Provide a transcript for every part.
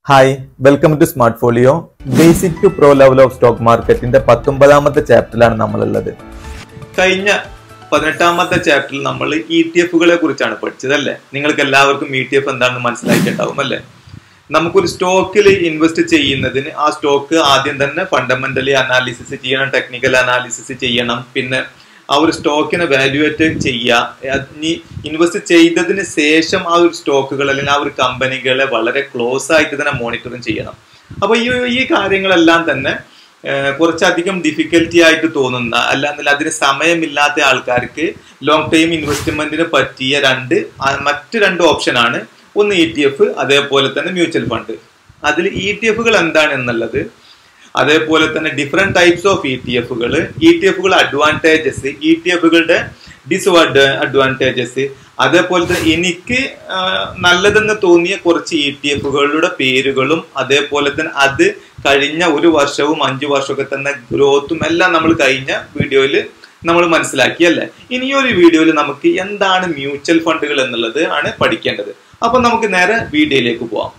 Hi welcome to smart folio. Basic to pro level of stock മാർക്കറ്റിന്റെ 19ാമത്തെ ചാപ്റ്ററിലാണ് നമ്മളുള്ളത്. കഴിഞ്ഞ 18ാമത്തെ ചാപ്റ്ററിൽ നമ്മൾ ETF-കളെ കുറിച്ചാണ് പഠിച്ചത് അല്ലേ? നിങ്ങൾക്ക് എല്ലാവർക്കും ETF എന്താണെന്ന് മനസ്സിലാക്കിയിട്ടുണ്ടാവും അല്ലേ? നമുക്കൊരു സ്റ്റോക്കിൽ ഇൻവെസ്റ്റ് ചെയ്യുന്നതിന് ആ സ്റ്റോക്ക് ആദ്യം തന്നെ ഫണ്ടമെന്റലി അനാലിസിസ് ചെയ്യണം, ടെക്നിക്കൽ അനാലിസിസ് ചെയ്യണം, പിന്നെ ആ ഒരു സ്റ്റോക്കിനെ വാല്യുവേറ്റ് ചെയ്യുക. ഇൻവെസ്റ്റ് ചെയ്തതിന് ശേഷം ആ ഒരു സ്റ്റോക്കുകൾ അല്ലെങ്കിൽ ആ ഒരു കമ്പനികളെ വളരെ ക്ലോസ് ആയിട്ട് തന്നെ മോണിറ്ററിങ് ചെയ്യണം. അപ്പൊ ഈ കാര്യങ്ങളെല്ലാം തന്നെ കുറച്ചധികം ഡിഫിക്കൽറ്റി ആയിട്ട് തോന്നുന്ന അല്ലാന്നില്ല അതിന് സമയമില്ലാത്ത ആൾക്കാർക്ക് ലോങ് ടൈം ഇൻവെസ്റ്റ്മെന്റിന് പറ്റിയ മറ്റ് രണ്ട് ഓപ്ഷനാണ്. ഒന്ന് ETF, അതേപോലെ തന്നെ മ്യൂച്വൽ ഫണ്ട്. അതിൽ ETF-കൾ എന്താണ് എന്നുള്ളത്, അതേപോലെ തന്നെ ഡിഫറെന്റ് ടൈപ്സ് ഓഫ് ETF-കൾ അഡ്വാൻറ്റേജസ്, ETF-കളുടെ ഡിസ്അഡ്വാൻറ്റേജസ്, അതേപോലെ തന്നെ എനിക്ക് നല്ലതെന്ന് തോന്നിയ കുറച്ച് ETF-കളുടെ പേരുകളും, അതേപോലെ തന്നെ അത് കഴിഞ്ഞ 1 വർഷവും 5 വർഷമൊക്കെ തന്നെ ഗ്രോത്തും എല്ലാം നമ്മൾ കഴിഞ്ഞ വീഡിയോയിൽ നമ്മൾ മനസ്സിലാക്കി അല്ലേ? ഇനി ഒരു വീഡിയോയിൽ നമുക്ക് എന്താണ് മ്യൂച്വൽ ഫണ്ടുകൾ എന്നുള്ളത് ആണ് പഠിക്കേണ്ടത്. അപ്പൊ നമുക്ക് നേരെ വീഡിയോയിലേക്ക് പോവാം.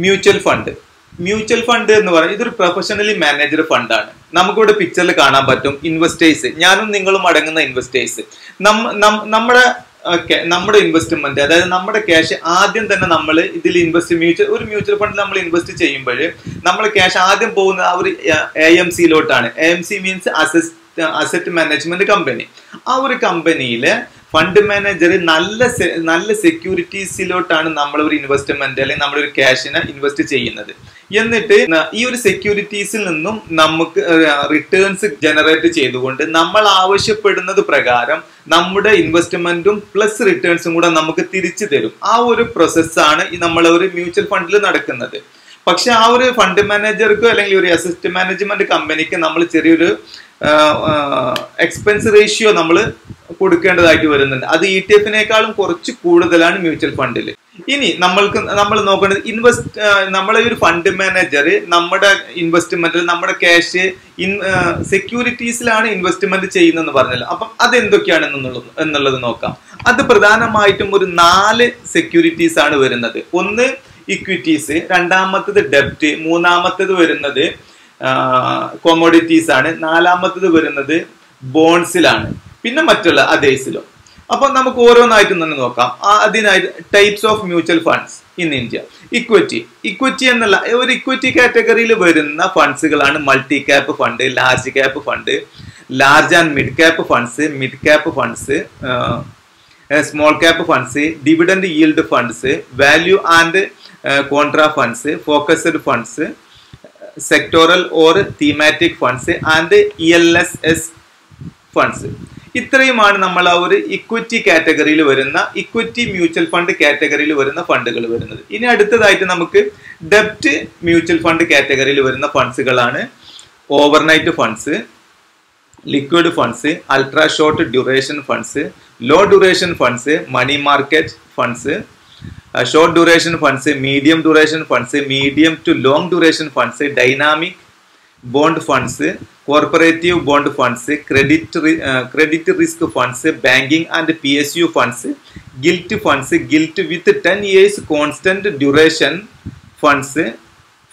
മ്യൂച്വൽ ഫണ്ട് എന്ന് പറയുന്നത് ഇതൊരു പ്രൊഫഷണലി മാനേജ്ഡ് ഫണ്ടാണ്. നമുക്കിവിടെ പിക്ചറിൽ കാണാൻ പറ്റും ഇൻവെസ്റ്റേഴ്സ്, ഞാനും നിങ്ങളും അടങ്ങുന്ന ഇൻവെസ്റ്റേഴ്സ്. നമ്മുടെ ഇൻവെസ്റ്റ്മെന്റ്, അതായത് നമ്മുടെ ക്യാഷ് ആദ്യം തന്നെ നമ്മൾ ഇതിൽ ഒരു മ്യൂച്വൽ ഫണ്ടിൽ നമ്മൾ ഇൻവെസ്റ്റ് ചെയ്യുമ്പോൾ നമ്മൾ ക്യാഷ് ആദ്യം പോകുന്നത് ആ ഒരു AMC-ലോട്ടാണ്. AMC means asset management company. ആ ഒരു കമ്പനിയിലെ ഫണ്ട് മാനേജർ നല്ല സെക്യൂരിറ്റീസിലോട്ടാണ് നമ്മളൊരു ഇൻവെസ്റ്റ്മെന്റ് അല്ലെങ്കിൽ നമ്മളൊരു ക്യാഷിനെ ഇൻവെസ്റ്റ് ചെയ്യുന്നത്. എന്നിട്ട് ഈ ഒരു സെക്യൂരിറ്റീസിൽ നിന്നും നമുക്ക് റിട്ടേൺസ് ജനറേറ്റ് ചെയ്തുകൊണ്ട് നമ്മൾ ആവശ്യപ്പെടുന്നത് പ്രകാരം നമ്മുടെ ഇൻവെസ്റ്റ്മെന്റും പ്ലസ് റിട്ടേൺസും കൂടെ നമുക്ക് തിരിച്ചു തരും. ആ ഒരു പ്രോസസ്സാണ് നമ്മളെ ഒരു മ്യൂച്വൽ ഫണ്ടിൽ നടക്കുന്നത്. പക്ഷെ ആ ഒരു ഫണ്ട് മാനേജർക്കോ അല്ലെങ്കിൽ ഒരു അസറ്റ് മാനേജ്മെന്റ് കമ്പനിക്ക് നമ്മൾ ചെറിയൊരു എക്സ്പെൻസ് റേഷ്യോ നമ്മൾ കൊടുക്കേണ്ടതായിട്ട് വരുന്നുണ്ട്. അത് ETF-നേക്കാളും കുറച്ച് കൂടുതലാണ് മ്യൂച്വൽ ഫണ്ടിൽ. ഇനി നമ്മൾ നോക്കേണ്ടത് നമ്മളെ ഒരു ഫണ്ട് മാനേജർ നമ്മുടെ ഇൻവെസ്റ്റ്മെന്റിൽ നമ്മുടെ ക്യാഷ് സെക്യൂരിറ്റീസിലാണ് ഇൻവെസ്റ്റ്മെന്റ് ചെയ്യുന്നതെന്ന് പറഞ്ഞല്ലോ. അപ്പം അതെന്തൊക്കെയാണ് എന്നുള്ളത് നോക്കാം. അത് പ്രധാനമായിട്ടും ഒരു 4 സെക്യൂരിറ്റീസ് ആണ് വരുന്നത്. ഒന്ന് ഇക്വിറ്റീസ്, രണ്ടാമത്തത് ഡെപ്റ്റ്, മൂന്നാമത്തത് വരുന്നത് കൊമോഡിറ്റീസ് ആണ്, നാലാമത്തത് വരുന്നത് ബോൺസിലാണ്, പിന്നെ മറ്റുള്ള അതേഴ്സിലും. അപ്പൊ നമുക്ക് ഓരോന്നായിട്ടും തന്നെ നോക്കാം. അതിനായിട്ട് types of mutual funds in India. Equity എന്നുള്ള ഒരു ഇക്വിറ്റി കാറ്റഗറിയിൽ വരുന്ന ഫണ്ട്സുകളാണ് multi cap fund, large cap fund, large and mid cap funds, mid cap funds, small cap funds, dividend yield funds, value and contra funds, focused funds, sectoral or thematic funds and ELSS funds. ഇത്രയുമാണ് നമ്മൾ ആ ഒരു equity കാറ്റഗറിയിൽ വരുന്ന equity mutual fund കാറ്റഗറിയിൽ വരുന്ന ഫണ്ടുകൾ വരുന്നത്. ഇനി അടുത്തതായിട്ട് നമുക്ക് ഡെപ്റ്റ് മ്യൂച്വൽ ഫണ്ട് കാറ്റഗറിയിൽ വരുന്ന ഫണ്ട്സുകളാണ് overnight funds, liquid funds, ultra short duration funds, low duration funds, money market funds, short duration funds, medium duration funds, medium to long duration funds, dynamic bond funds, corporative bond funds, credit risk funds, banking and PSU funds, gilt with 10 years constant duration funds,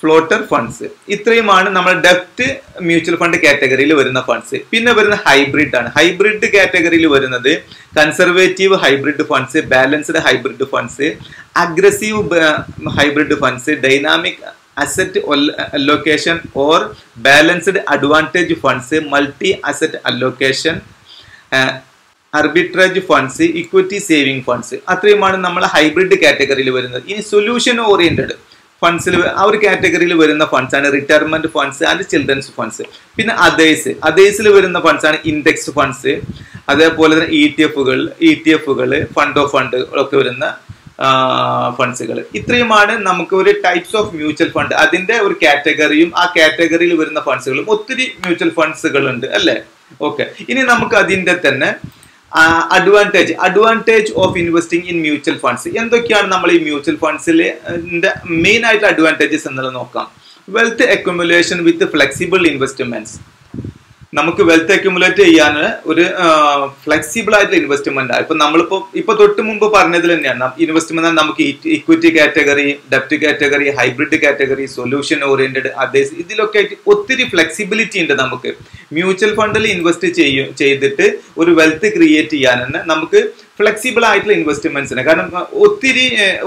floater funds. ഇത്രയുമാണ് നമ്മൾ ഡെപ്റ്റ് mutual fund കാറ്റഗറിയിൽ വരുന്ന funds. പിന്നെ വരുന്ന hybrid ആണ്. Hybrid കാറ്റഗറിയിൽ വരുന്നത് conservative hybrid funds, balanced hybrid funds, aggressive hybrid funds, dynamic asset allocation or balanced advantage funds, multi asset allocation, arbitrage funds, equity saving funds. അത്രയുമാണ് നമ്മൾ ഹൈബ്രിഡ് കാറ്റഗറിയിൽ വരുന്നത്. ഇനി സൊല്യൂഷൻ ഓറിയന്റഡ് ഫണ്ട്സിൽ ആ ഒരു കാറ്റഗറിയിൽ വരുന്ന ഫണ്ട്സ് ആണ് retirement funds and children's funds. പിന്നെ അതേഴ്സിൽ വരുന്ന ഫണ്ട്സ് ആണ് ഇൻഡെക്സ് ഫണ്ട്സ്, അതേപോലെ തന്നെ ETF-കൾ, ഫണ്ട് ഓഫ് ഫണ്ട് ഒക്കെ വരുന്ന ഫണ്ട്സുകൾ. ഇത്രയുമാണ് നമുക്ക് ഒരു ടൈപ്സ് ഓഫ് മ്യൂച്വൽ ഫണ്ട്, അതിന്റെ ഒരു കാറ്റഗറിയും ആ കാറ്റഗറിയിൽ വരുന്ന ഫണ്ട്സുകളും. ഒത്തിരി മ്യൂച്വൽ ഫണ്ട്സുകൾ ഉണ്ട് അല്ലേ? ഓക്കെ, ഇനി നമുക്ക് അതിന്റെ തന്നെ advantage of investing in mutual funds. എന്തൊക്കെയാണ് നമ്മൾ ഈ മ്യൂച്വൽ ഫണ്ട്സിലെ മെയിൻ ആയിട്ട് അഡ്വാൻറ്റേജസ് എന്നുള്ളത് നോക്കാം. വെൽത്ത് അക്യുമുലേഷൻ വിത്ത് ഫ്ലെക്സിബിൾ ഇൻവെസ്റ്റ്മെന്റ്സ്. നമുക്ക് വെൽത്ത് അക്യുമുലേറ്റ് ചെയ്യാൻ ഒരു ഫ്ലെക്സിബിൾ ആയിട്ടുള്ള ഇൻവെസ്റ്റ്മെന്റ് ആണ്. ഇപ്പൊ തൊട്ട് മുമ്പ് പറഞ്ഞതിൽ തന്നെയാണ് ഇൻവെസ്റ്റ്മെന്റ് നമുക്ക് ഇക്വിറ്റി കാറ്റഗറി, ഡെപ്റ്റ് category, hybrid category, solution oriented, അതേ ഇതിലൊക്കെ ആയിട്ട് ഒത്തിരി ഫ്ലെക്സിബിലിറ്റി ഉണ്ട്. നമുക്ക് മ്യൂച്വൽ ഫണ്ടിൽ ഇൻവെസ്റ്റ് ചെയ്തിട്ട് ഒരു വെൽത്ത് ക്രിയേറ്റ് ചെയ്യാൻ തന്നെ നമുക്ക് ഫ്ലെക്സിബിൾ ആയിട്ടുള്ള ഇൻവെസ്റ്റ്മെന്റ്സിന്, കാരണം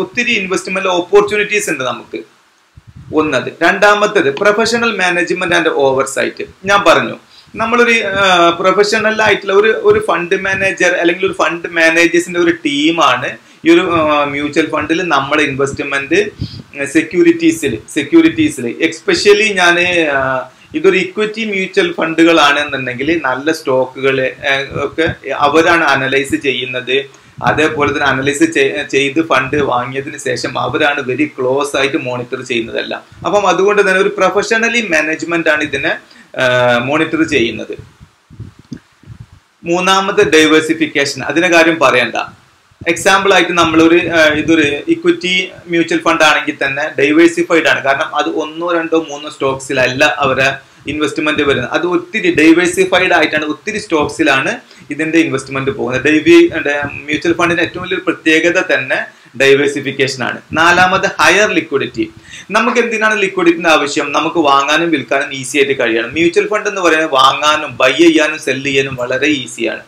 ഒത്തിരി ഇൻവെസ്റ്റ്മെന്റ് ഓപ്പർച്യൂണിറ്റീസ് ഉണ്ട് നമുക്ക്. ഒന്നത്. രണ്ടാമത്തേത് പ്രൊഫഷണൽ മാനേജ്മെന്റ് ആൻഡ് ഓവർസൈറ്റ്. ഞാൻ പറഞ്ഞു നമ്മളൊരു പ്രൊഫഷണൽ ആയിട്ടുള്ള ഒരു ഫണ്ട് മാനേജർ അല്ലെങ്കിൽ ഒരു ഫണ്ട് മാനേജേഴ്സിന്റെ ഒരു ടീമാണ് ഈ ഒരു മ്യൂച്വൽ ഫണ്ടിൽ നമ്മുടെ ഇൻവെസ്റ്റ്മെന്റ് സെക്യൂരിറ്റീസിൽ എക്സ്പെഷ്യലി ഞാൻ ഇതൊരു ഇക്വിറ്റി മ്യൂച്വൽ ഫണ്ടുകളാണെന്നുണ്ടെങ്കിൽ നല്ല സ്റ്റോക്കുകൾ ഒക്കെ അവരാണ് അനലൈസ് ചെയ്യുന്നത്. അതേപോലെ തന്നെ അനലൈസ് ചെയ്ത് ഫണ്ട് വാങ്ങിയതിന് ശേഷം അവരാണ് വെരി ക്ലോസ് ആയിട്ട് മോണിറ്റർ ചെയ്യുന്നതെല്ലാം. അപ്പം അതുകൊണ്ട് തന്നെ ഒരു പ്രൊഫഷണലി മാനേജ്മെന്റ് ആണ് ഇതിനെ മോണിറ്റർ ചെയ്യുന്നത്. മൂന്നാമത്തെ ഡൈവേഴ്സിഫിക്കേഷൻ. അതിന്റെ കാര്യം പറയണ്ട. എക്സാമ്പിൾ ആയിട്ട് ഇതൊരു ഇക്വിറ്റി മ്യൂച്വൽ ഫണ്ട് ആണെങ്കിൽ തന്നെ ഡൈവേഴ്സിഫൈഡ് ആണ്. കാരണം അത് 1, 2, 3 സ്റ്റോക്സിലല്ല അവരെ ഇൻവെസ്റ്റ്മെന്റ് വരുന്നത്. അത് ഒത്തിരി ഡൈവേഴ്സിഫൈഡ് ആയിട്ടാണ്, ഒത്തിരി സ്റ്റോക്സിലാണ് ഇതിന്റെ ഇൻവെസ്റ്റ്മെന്റ് പോകുന്നത്. മ്യൂച്വൽ ഫണ്ടിന്റെ ഏറ്റവും വലിയൊരു പ്രത്യേകത തന്നെ ഡൈവേഴ്സിഫിക്കേഷൻ ആണ്. നാലാമത് ഹയർ ലിക്വിഡിറ്റി. നമുക്ക് എന്തിനാണ് ലിക്വിഡിറ്റിന്റെ ആവശ്യം? നമുക്ക് വാങ്ങാനും വിൽക്കാനും ഈസി ആയിട്ട് കഴിയണം. മ്യൂച്വൽ ഫണ്ട് എന്ന് പറയുന്നത് വാങ്ങാനും ബൈ ചെയ്യാനും സെല് ചെയ്യാനും വളരെ ഈസിയാണ്.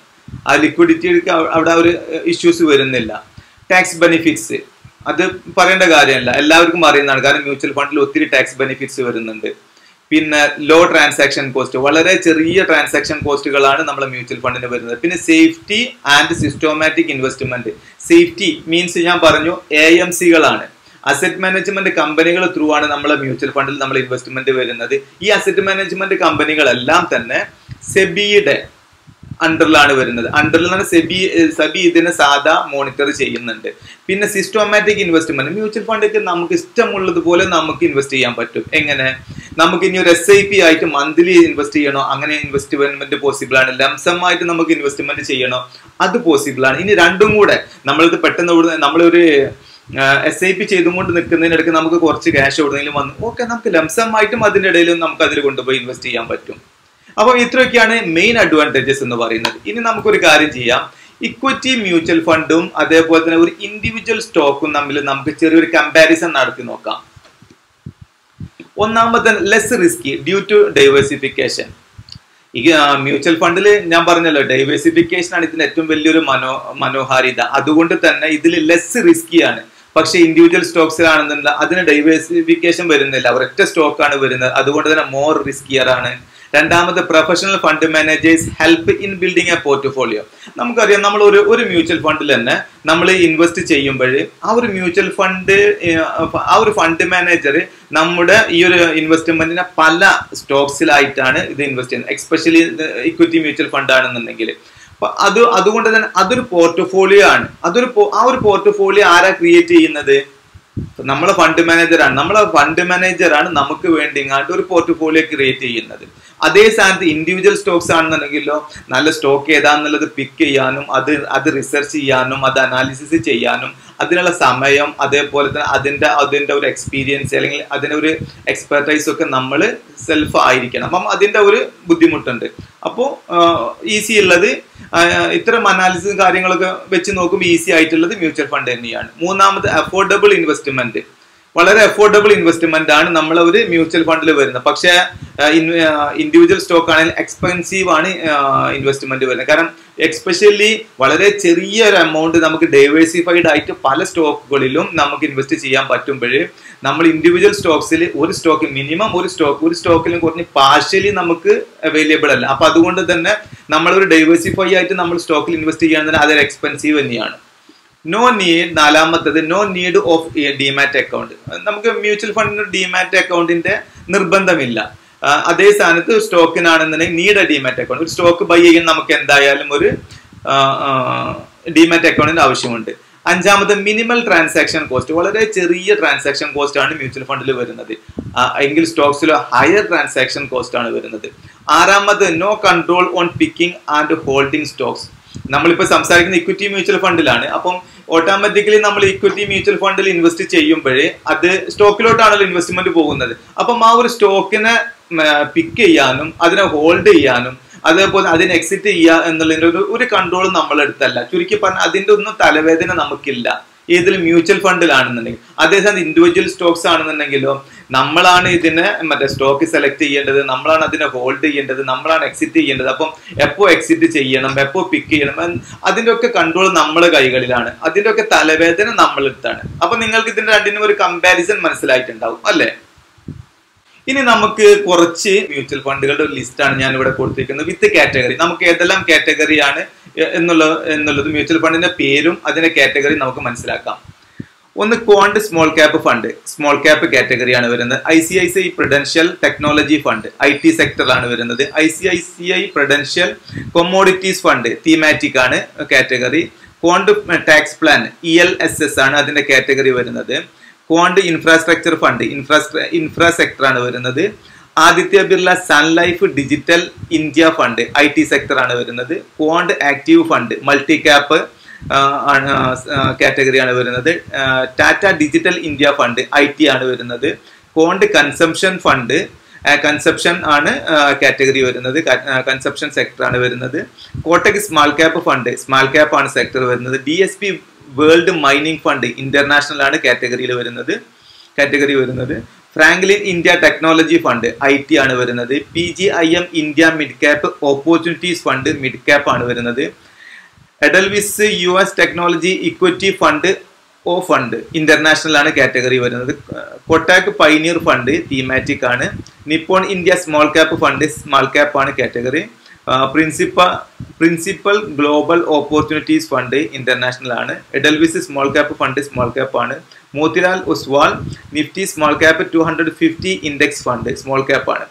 ആ ലിക്വിഡിറ്റിക്ക് അവിടെ ഒരു ഇഷ്യൂസ് വരുന്നില്ല. ടാക്സ് ബെനിഫിറ്റ്സ് അത് പറയേണ്ട കാര്യമല്ല, എല്ലാവർക്കും അറിയുന്നതാണ്. കാരണം മ്യൂച്വൽ ഫണ്ടിൽ ഒത്തിരി ടാക്സ് ബെനിഫിറ്റ്സ് വരുന്നുണ്ട്. പിന്നെ ലോ ട്രാൻസാക്ഷൻ കോസ്റ്റ്, വളരെ ചെറിയ ട്രാൻസാക്ഷൻ കോസ്റ്റുകളാണ് നമ്മളെ മ്യൂച്വൽ ഫണ്ടിന് വരുന്നത്. പിന്നെ safety and systematic investment. Safety means ഞാൻ പറഞ്ഞു AMCകളാണ്, അസറ്റ് മാനേജ്മെന്റ് കമ്പനികൾ ത്രൂ ആണ് നമ്മളെ മ്യൂച്വൽ ഫണ്ടിൽ നമ്മൾ ഇൻവെസ്റ്റ്മെന്റ് വരുന്നത്. ഈ അസറ്റ് മാനേജ്മെന്റ് കമ്പനികളെല്ലാം തന്നെ സെബിയുടെ അണ്ടറിലാണ് വരുന്നത്. അണ്ടറിലാണ് സെബി ഇതിനെ സാധാ മോണിറ്റർ ചെയ്യുന്നുണ്ട്. പിന്നെ സിസ്റ്റമാറ്റിക് ഇൻവെസ്റ്റ്മെന്റ്. മ്യൂച്വൽ ഫണ്ടിലേക്ക് നമുക്ക് ഇഷ്ടമുള്ളതുപോലെ നമുക്ക് ഇൻവെസ്റ്റ് ചെയ്യാൻ പറ്റും. എങ്ങനെ? നമുക്ക് ഇനി ഒരു SIP ആയിട്ട് മന്ത്ലി ഇൻവെസ്റ്റ് ചെയ്യണോ? അങ്ങനെ ഇൻവെസ്റ്റ്മെന്റ് പോസിബിൾ ആണ്. ലംസം ആയിട്ട് നമുക്ക് ഇൻവെസ്റ്റ്മെന്റ് ചെയ്യണോ? അത് പോസിബിൾ ആണ്. ഇനി രണ്ടും കൂടെ നമ്മളിത് പെട്ടെന്ന് നമ്മളൊരു SIP ചെയ്തുകൊണ്ട് നിൽക്കുന്നതിനിടയ്ക്ക് നമുക്ക് കുറച്ച് ക്യാഷ് എവിടെയെങ്കിലും വന്നു, ഓക്കെ, നമുക്ക് ലംസം ആയിട്ടും അതിന്റെ ഇടയിലും നമുക്ക് അതിൽ കൊണ്ടുപോയി ഇൻവെസ്റ്റ് ചെയ്യാൻ പറ്റും. അപ്പം ഇത്രയൊക്കെയാണ് മെയിൻ അഡ്വാൻറ്റേജസ് എന്ന് പറയുന്നത്. ഇനി നമുക്കൊരു കാര്യം ചെയ്യാം. ഇക്വിറ്റി മ്യൂച്വൽ ഫണ്ടും അതേപോലെ തന്നെ ഒരു ഇൻഡിവിജ്വൽ സ്റ്റോക്കും തമ്മിൽ നമുക്ക് ചെറിയൊരു കമ്പാരിസൺ നടത്തി നോക്കാം. ഒന്നാമത്തെ less risky due to diversification. ഈ മ്യൂച്വൽ ഫണ്ടിൽ ഞാൻ പറഞ്ഞല്ലോ ഡൈവേഴ്സിഫിക്കേഷൻ ആണ് ഇതിന് ഏറ്റവും വലിയൊരു മനോഹാരിത. അതുകൊണ്ട് തന്നെ ഇതിൽ ലെസ് റിസ്കിയാണ്. പക്ഷെ ഇൻഡിവിജ്വൽ സ്റ്റോക്സിലാണെന്നുള്ള അതിന് ഡൈവേഴ്സിഫിക്കേഷൻ വരുന്നില്ല, ഒരൊറ്റ സ്റ്റോക്കാണ് വരുന്നത്. അതുകൊണ്ട് തന്നെ മോർ റിസ്കിയർ ആണ്. രണ്ടാമത് professional fund managers help in building A portfolio. നമുക്കറിയാം നമ്മൾ ഒരു മ്യൂച്വൽ ഫണ്ടിൽ തന്നെ നമ്മൾ ഇൻവെസ്റ്റ് ചെയ്യുമ്പോൾ ആ ഒരു ഫണ്ട് മാനേജർ നമ്മുടെ ഈ ഒരു ഇൻവെസ്റ്റ്മെന്റിനെ പല സ്റ്റോക്സിലായിട്ടാണ് ഇത് ഇൻവെസ്റ്റ് ചെയ്യുന്നത്. എക്സ്പെഷ്യലി ഇക്വിറ്റി മ്യൂച്വൽ ഫണ്ട് ആണെന്നുണ്ടെങ്കിൽ അതുകൊണ്ട് തന്നെ അതൊരു പോർട്ട്ഫോളിയോ ആണ്. ആ ഒരു പോർട്ട്ഫോളിയോ ആരാ ക്രിയേറ്റ് ചെയ്യുന്നത്? നമ്മളെ ഫണ്ട് മാനേജറാണ് നമുക്ക് വേണ്ടി ഒരു പോർട്ട്ഫോളിയോ ക്രിയേറ്റ് ചെയ്യുന്നത്. അതേ സ്ഥാനത്ത് ഇൻഡിവിജ്വൽ സ്റ്റോക്സ് ആണെന്നുണ്ടെങ്കിലോ നല്ല സ്റ്റോക്ക് ഏതാണെന്നുള്ളത് പിക്ക് ചെയ്യാനും അത് റിസർച്ച് ചെയ്യാനും അത് അനാലിസിസ് ചെയ്യാനും അതിനുള്ള സമയം, അതേപോലെ തന്നെ അതിന്റെ ഒരു എക്സ്പീരിയൻസ് അല്ലെങ്കിൽ അതിന്റെ ഒരു എക്സ്പെർട്ടൈസ് ഒക്കെ നമ്മൾ സെൽഫ് ആയിരിക്കണം. അപ്പം അതിന്റെ ഒരു ബുദ്ധിമുട്ടുണ്ട്. അപ്പോൾ ഈസി ഉള്ളത് ഇത്തരം അനാലിസിസും കാര്യങ്ങളൊക്കെ വെച്ച് നോക്കുമ്പോൾ ഈസി ആയിട്ടുള്ളത് മ്യൂച്വൽ ഫണ്ട് തന്നെയാണ്. മൂന്നാമത് അഫോർഡബിൾ ഇൻവെസ്റ്റ്മെന്റ്. വളരെ അഫോർഡബിൾ ഇൻവെസ്റ്റ്മെന്റ് ആണ് നമ്മളെ ഒരു മ്യൂച്വൽ ഫണ്ടിൽ വരുന്നത്. പക്ഷേ ഇൻഡിവിജ്വൽ സ്റ്റോക്ക് ആണെങ്കിൽ എക്സ്പെൻസീവ് ആണ് ഇൻവെസ്റ്റ്മെന്റ് വരുന്നത്. കാരണം എക്സ്പെഷ്യലി വളരെ ചെറിയൊരു എമൗണ്ട് നമുക്ക് ഡൈവേഴ്സിഫൈഡ് ആയിട്ട് പല സ്റ്റോക്കുകളിലും നമുക്ക് ഇൻവെസ്റ്റ് ചെയ്യാൻ പറ്റുമ്പോൾ നമ്മൾ ഇൻഡിവിജ്വൽ സ്റ്റോക്സിൽ ഒരു സ്റ്റോക്കിലും കുറഞ്ഞ് പാർഷ്യലി നമുക്ക് അവൈലബിൾ അല്ല. അപ്പൊ അതുകൊണ്ട് തന്നെ നമ്മളൊരു ഡൈവേഴ്സിഫൈ ആയിട്ട് നമ്മൾ സ്റ്റോക്കിൽ ഇൻവെസ്റ്റ് ചെയ്യാൻ അതൊരു എക്സ്പെൻസീവ് തന്നെയാണ്. നാലാമത്തത് no need of demat account. നമുക്ക് മ്യൂച്വൽ ഫണ്ടിന് ഡിമാറ്റ് അക്കൗണ്ടിന്റെ നിർബന്ധമില്ല. അതേ സ്ഥാനത്ത് സ്റ്റോക്കിനാണെന്നുണ്ടെങ്കിൽ നീഡ് ഡിമാറ്റ് അക്കൗണ്ട്. ഒരു സ്റ്റോക്ക് ബൈ ചെയ്യാൻ നമുക്ക് എന്തായാലും ഒരു ഡിമാറ്റ് അക്കൗണ്ടിന്റെ ആവശ്യമുണ്ട്. അഞ്ചാമത് മിനിമൽ ട്രാൻസാക്ഷൻ കോസ്റ്റ്. വളരെ ചെറിയ ട്രാൻസാക്ഷൻ കോസ്റ്റ് ആണ് മ്യൂച്വൽ ഫണ്ടിൽ വരുന്നത്. എങ്കിൽ സ്റ്റോക്സിലോ ഹയർ ട്രാൻസാക്ഷൻ കോസ്റ്റ് ആണ് വരുന്നത്. ആറാമത് no control on picking and holding stocks. നമ്മളിപ്പോൾ സംസാരിക്കുന്ന ഇക്വിറ്റി മ്യൂച്വൽ ഫണ്ടിലാണ്. അപ്പം ഓട്ടോമാറ്റിക്കലി നമ്മൾ ഇക്വിറ്റി മ്യൂച്വൽ ഫണ്ടിൽ ഇൻവെസ്റ്റ് ചെയ്യുമ്പോഴേ അത് സ്റ്റോക്കിലോട്ടാണല്ലോ ഇൻവെസ്റ്റ്മെന്റ് പോകുന്നത്. അപ്പം ആ ഒരു സ്റ്റോക്കിനെ പിക്ക് ചെയ്യാനും അതിനെ ഹോൾഡ് ചെയ്യാനും അതേപോലെ അതിന് എക്സിറ്റ് ചെയ്യുക എന്നുള്ളതിന്റെ ഒരു കൺട്രോൾ നമ്മളെടുത്തല്ല. ചുരുക്കി പറഞ്ഞാൽ അതിന്റെ ഒന്നും തലവേദന നമുക്കില്ല ഏതിൽ മ്യൂച്വൽ ഫണ്ടിലാണെന്നുണ്ടെങ്കിൽ. അതേസമയം ഇൻഡിവിജ്വൽ സ്റ്റോക്സ് ആണെന്നുണ്ടെങ്കിലോ നമ്മളാണ് ഇതിനെ സ്റ്റോക്ക് സെലക്ട് ചെയ്യേണ്ടത്, നമ്മളാണ് അതിനെ ഹോൾഡ് ചെയ്യേണ്ടത്, നമ്മളാണ് എക്സിറ്റ് ചെയ്യേണ്ടത്. അപ്പം എപ്പോ എക്സിറ്റ് ചെയ്യണം, എപ്പോ പിക്ക് ചെയ്യണം, അതിന്റെ ഒക്കെ കൺട്രോൾ നമ്മുടെ കൈകളിലാണ്. അതിന്റെ ഒക്കെ തലവേദന നമ്മളെടുത്താണ്. അപ്പൊ നിങ്ങൾക്ക് ഇതിന്റെ രണ്ടിനും ഒരു കമ്പാരിസൺ മനസ്സിലായിട്ടുണ്ടാവും അല്ലെ? ഇനി നമുക്ക് കുറച്ച് മ്യൂച്വൽ ഫണ്ടുകളുടെ ഒരു ലിസ്റ്റാണ് ഞാൻ ഇവിടെ കൊടുത്തിരിക്കുന്നത് വിത്ത് കാറ്റഗറി. നമുക്ക് ഏതെല്ലാം കാറ്റഗറിയാണ് എന്നുള്ളത് മ്യൂച്വൽ ഫണ്ടിന്റെ പേരും അതിന്റെ കാറ്റഗറി നമുക്ക് മനസ്സിലാക്കാം. ഒന്ന് quant small cap fund, small cap കാറ്റഗറിയാണ് വരുന്നത്. ICICI prudential technology fund, IT സെക്ടറിലാണ് വരുന്നത്. ICICI prudential commodities fund, thematic ആണ് category. Quant tax plan, ELSS ആണ് അതിന്റെ കാറ്റഗറി വരുന്നത്. ക്വാണ്ട് ഇൻഫ്രാസ്ട്രക്ചർ ഫണ്ട്, ഇൻഫ്രാസെക്ടർ ആണ് വരുന്നത്. Aditya Birla sun life digital India fund, IT sector ആണ് വരുന്നത്. Quant active fund, multi cap കാറ്റഗറിയാണ് വരുന്നത്. Tata digital India fund, IT ആണ് വരുന്നത്. ക്വാണ്ട് കൺസംഷൻ ഫണ്ട്, കൺസപ്ഷൻ ആണ് കാറ്റഗറി വരുന്നത്, കൺസപ്ഷൻ സെക്ടർ ആണ് വരുന്നത്. Kotak small cap fund, small cap ആണ് സെക്ടർ വരുന്നത്. DSP world mining fund, international ആണ് കാറ്റഗറി വരുന്നത്. Franklin India technology fund, IT ആണ് വരുന്നത്. PGIM India mid cap opportunities fund, mid cap ആണ് വരുന്നത്. Edelweiss US technology equity fund, fund international ആണ് category വരുന്നത്. കൊട്ടാക് പൈനീർ ഫണ്ട്, തീമാറ്റിക് ആണ്. Nippon India small cap fund, small cap ആണ് category. Principal global opportunities fund, international ആണ്. Edelweiss small cap fund, small cap ആണ്. Motilal Oswal Nifty small cap 250 index fund, small cap ആണ്.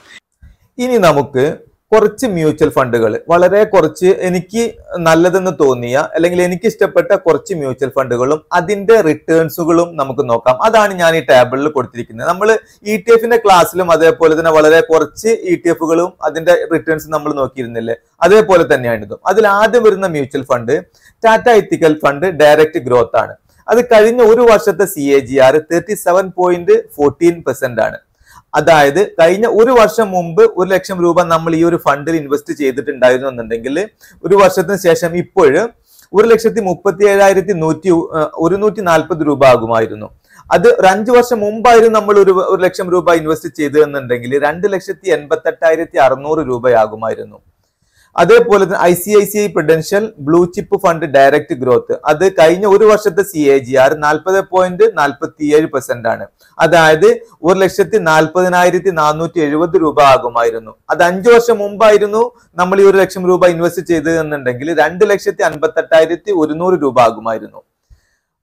ഇനി നമുക്ക് കുറച്ച് മ്യൂച്വൽ ഫണ്ടുകൾ, വളരെ കുറച്ച് എനിക്ക് നല്ലതെന്ന് തോന്നിയ അല്ലെങ്കിൽ എനിക്ക് ഇഷ്ടപ്പെട്ട കുറച്ച് മ്യൂച്വൽ ഫണ്ടുകളും അതിന്റെ റിട്ടേൺസുകളും നമുക്ക് നോക്കാം. അതാണ് ഞാൻ ഈ ടേബിളിൽ കൊടുത്തിരിക്കുന്നത്. നമ്മൾ ETF ക്ലാസ്സിലും അതേപോലെ തന്നെ വളരെ കുറച്ച് ETF അതിന്റെ റിട്ടേൺസ് നമ്മൾ നോക്കിയിരുന്നില്ലേ, അതേപോലെ തന്നെയാണ് ഇതും. അതിൽ ആദ്യം വരുന്ന മ്യൂച്വൽ ഫണ്ട് ടാറ്റ എത്തിക്കൽ ഫണ്ട് ഡയറക്റ്റ് ഗ്രോത്ത് ആണ്. അത് കഴിഞ്ഞ ഒരു വർഷത്തെ CAGR 37.14% ആണ്. അതായത് കഴിഞ്ഞ ഒരു വർഷം മുമ്പ് 1 ലക്ഷം രൂപ നമ്മൾ ഈ ഒരു ഫണ്ടിൽ ഇൻവെസ്റ്റ് ചെയ്തിട്ടുണ്ടായിരുന്നു എന്നുണ്ടെങ്കിൽ ഒരു വർഷത്തിന് ശേഷം ഇപ്പോൾ 1,37,140 രൂപ ആകുമായിരുന്നു. അത് ഒരു 5 വർഷം മുമ്പായിരുന്നു നമ്മൾ ഒരു ലക്ഷം രൂപ ഇൻവെസ്റ്റ് ചെയ്തതെന്നുണ്ടെങ്കിൽ 2,88,600 രൂപയാകുമായിരുന്നു. അതേപോലെ തന്നെ ICICI Prudential blue chip fund direct growth, അത് കഴിഞ്ഞ ഒരു വർഷത്തെ CAGR 40.47% ആണ്. അതായത് 1,40,470 രൂപ ആകുമായിരുന്നു. അത് 5 വർഷം മുമ്പായിരുന്നു നമ്മൾ ഈ 1 ലക്ഷം രൂപ ഇൻവെസ്റ്റ് ചെയ്തതെന്നുണ്ടെങ്കിൽ 2,58,100 രൂപ ആകുമായിരുന്നു.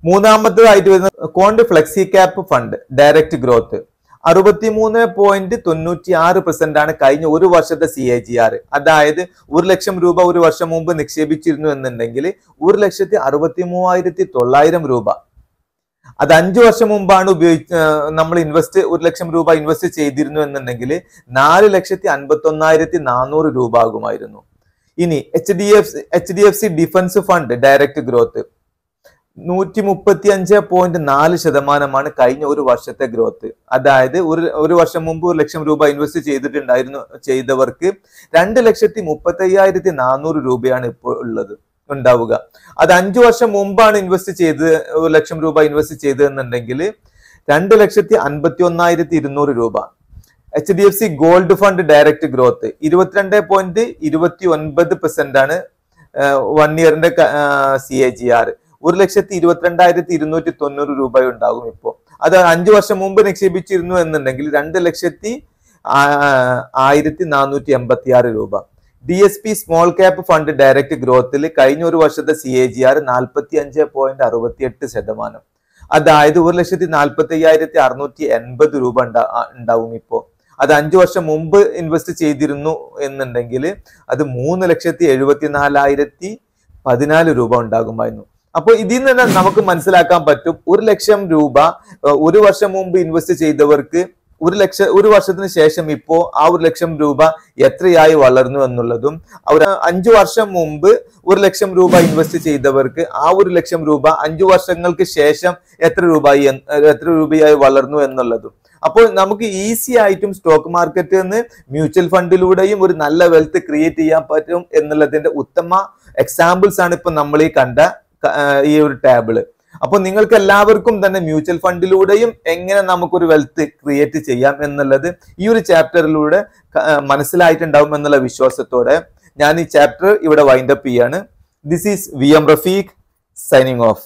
മൂന്നാമത്തേതായിട്ട് വരുന്ന Quant flexi cap fund direct growth 63.96% ആണ് കഴിഞ്ഞ ഒരു വർഷത്തെ CAGR. അതായത് 1 ലക്ഷം രൂപ ഒരു വർഷം മുമ്പ് നിക്ഷേപിച്ചിരുന്നു എന്നുണ്ടെങ്കിൽ 1,63,900 രൂപ. അത് 5 വർഷം മുമ്പാണ് നമ്മൾ 1 ലക്ഷം രൂപ ഇൻവെസ്റ്റ് ചെയ്തിരുന്നു എന്നുണ്ടെങ്കിൽ 4,51,400 രൂപ ആകുമായിരുന്നു. ഇനി HDFC defence fund direct growth 135.4% കഴിഞ്ഞ ഒരു വർഷത്തെ ഗ്രോത്ത്. അതായത് ഒരു വർഷം മുമ്പ് 1 ലക്ഷം രൂപ ഇൻവെസ്റ്റ് ചെയ്തവർക്ക് 2,35,400 രൂപയാണ് ഇപ്പോൾ ഉണ്ടാവുക. അത് 5 വർഷം മുമ്പാണ് 1 ലക്ഷം രൂപ ഇൻവെസ്റ്റ് ചെയ്തതെന്നുണ്ടെങ്കിൽ 2,51,200 രൂപ. HDFC gold fund direct growth 22.29% ആണ് 1 ഇയറിന്റെ CAGR. 1,22,290 രൂപ ഉണ്ടാകും ഇപ്പോൾ. അത് 5 വർഷം മുമ്പ് നിക്ഷേപിച്ചിരുന്നു എന്നുണ്ടെങ്കിൽ 2,01,486 രൂപ. DSP small cap fund direct ഗ്രോത്തിൽ കഴിഞ്ഞ ഒരു വർഷത്തെ CAGR 45.68%. അതായത് 1,45,680 രൂപ ഉണ്ടാവും ഇപ്പോൾ. അത് 5 വർഷം മുമ്പ് ഇൻവെസ്റ്റ് ചെയ്തിരുന്നു എന്നുണ്ടെങ്കിൽ അത് 3,74,014 രൂപ ഉണ്ടാകുമായിരുന്നു. അപ്പോൾ ഇതിൽ നിന്ന് നമുക്ക് മനസ്സിലാക്കാൻ പറ്റും 1 ലക്ഷം രൂപ ഒരു വർഷം മുമ്പ് ഇൻവെസ്റ്റ് ചെയ്തവർക്ക് ഒരു വർഷത്തിന് ശേഷം ഇപ്പോ ആ 1,00,000 രൂപ എത്രയായി വളർന്നു എന്നുള്ളതും, അവർ 5 വർഷം മുമ്പ് 1,00,000 രൂപ ഇൻവെസ്റ്റ് ചെയ്തവർക്ക് ആ 1,00,000 രൂപ 5 വർഷങ്ങൾക്ക് ശേഷം എത്ര രൂപയായി വളർന്നു എന്നുള്ളതും. അപ്പോൾ നമുക്ക് ഈസി ആയിട്ടും സ്റ്റോക്ക് മാർക്കറ്റിൽ നിന്ന് മ്യൂച്വൽ ഫണ്ടിലൂടെയും ഒരു നല്ല വെൽത്ത് ക്രിയേറ്റ് ചെയ്യാൻ പറ്റും എന്നുള്ളതിന്റെ ഉത്തമ എക്സാമ്പിൾസ് ആണ് ഇപ്പൊ നമ്മൾ ഈ കണ്ട ഈ ഒരു ടേബിള്. അപ്പോൾ നിങ്ങൾക്ക് എല്ലാവർക്കും തന്നെ മ്യൂച്വൽ ഫണ്ടിലൂടെയും എങ്ങനെ നമുക്കൊരു വെൽത്ത് ക്രിയേറ്റ് ചെയ്യാം എന്നുള്ളത് ഈ ഒരു ചാപ്റ്ററിലൂടെ മനസ്സിലായിട്ടുണ്ടാവും എന്നുള്ള വിശ്വാസത്തോടെ ഞാൻ ഈ ചാപ്റ്റർ ഇവിടെ വൈൻഡപ്പ് ചെയ്യാണ്. This is VM Rafiq signing off.